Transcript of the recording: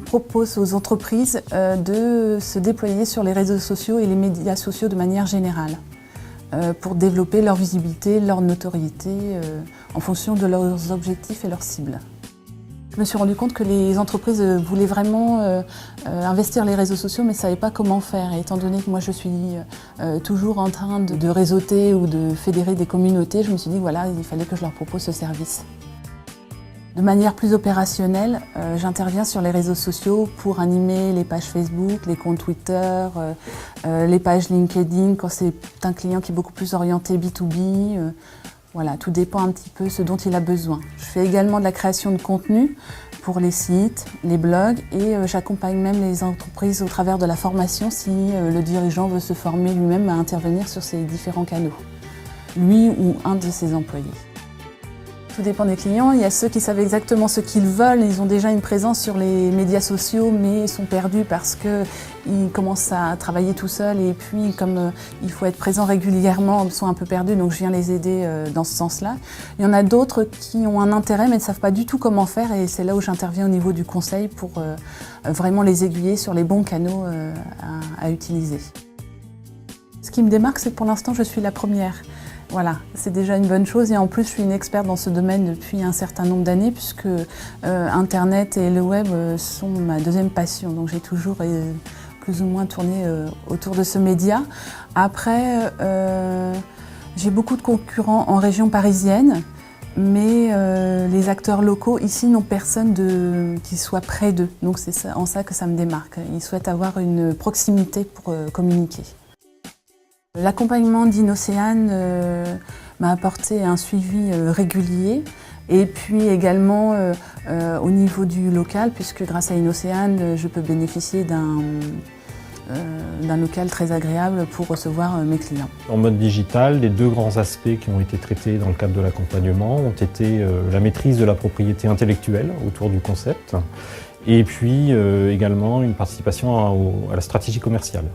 propose aux entreprises de se déployer sur les réseaux sociaux et les médias sociaux de manière générale pour développer leur visibilité, leur notoriété en fonction de leurs objectifs et leurs cibles. Je me suis rendu compte que les entreprises voulaient vraiment investir les réseaux sociaux mais ne savaient pas comment faire. Et étant donné que moi je suis toujours en train de réseauter ou de fédérer des communautés, je me suis dit voilà, il fallait que je leur propose ce service. De manière plus opérationnelle, j'interviens sur les réseaux sociaux pour animer les pages Facebook, les comptes Twitter, les pages LinkedIn quand c'est un client qui est beaucoup plus orienté B2B. Voilà, tout dépend un petit peu de ce dont il a besoin. Je fais également de la création de contenu pour les sites, les blogs et j'accompagne même les entreprises au travers de la formation si le dirigeant veut se former lui-même à intervenir sur ces différents canaux, lui ou un de ses employés. Tout dépend des clients. Il y a ceux qui savent exactement ce qu'ils veulent. Ils ont déjà une présence sur les médias sociaux, mais sont perdus parce qu'ils commencent à travailler tout seuls. Et puis, comme il faut être présent régulièrement, ils sont un peu perdus. Donc, je viens les aider dans ce sens-là. Il y en a d'autres qui ont un intérêt, mais ne savent pas du tout comment faire. Et c'est là où j'interviens au niveau du conseil pour vraiment les aiguiller sur les bons canaux à utiliser. Ce qui me démarque, c'est que pour l'instant, je suis la première. Voilà, c'est déjà une bonne chose et en plus je suis une experte dans ce domaine depuis un certain nombre d'années puisque Internet et le web sont ma deuxième passion, donc j'ai toujours plus ou moins tourné autour de ce média. Après, j'ai beaucoup de concurrents en région parisienne, mais les acteurs locaux ici n'ont personne qui soit près d'eux, donc c'est en ça que ça me démarque. Ils souhaitent avoir une proximité pour communiquer. L'accompagnement d'Inocéane m'a apporté un suivi régulier et puis également au niveau du local puisque grâce à Inocéane je peux bénéficier d'un local très agréable pour recevoir mes clients. En mode digital, les deux grands aspects qui ont été traités dans le cadre de l'accompagnement ont été la maîtrise de la propriété intellectuelle autour du concept et puis également une participation à la stratégie commerciale.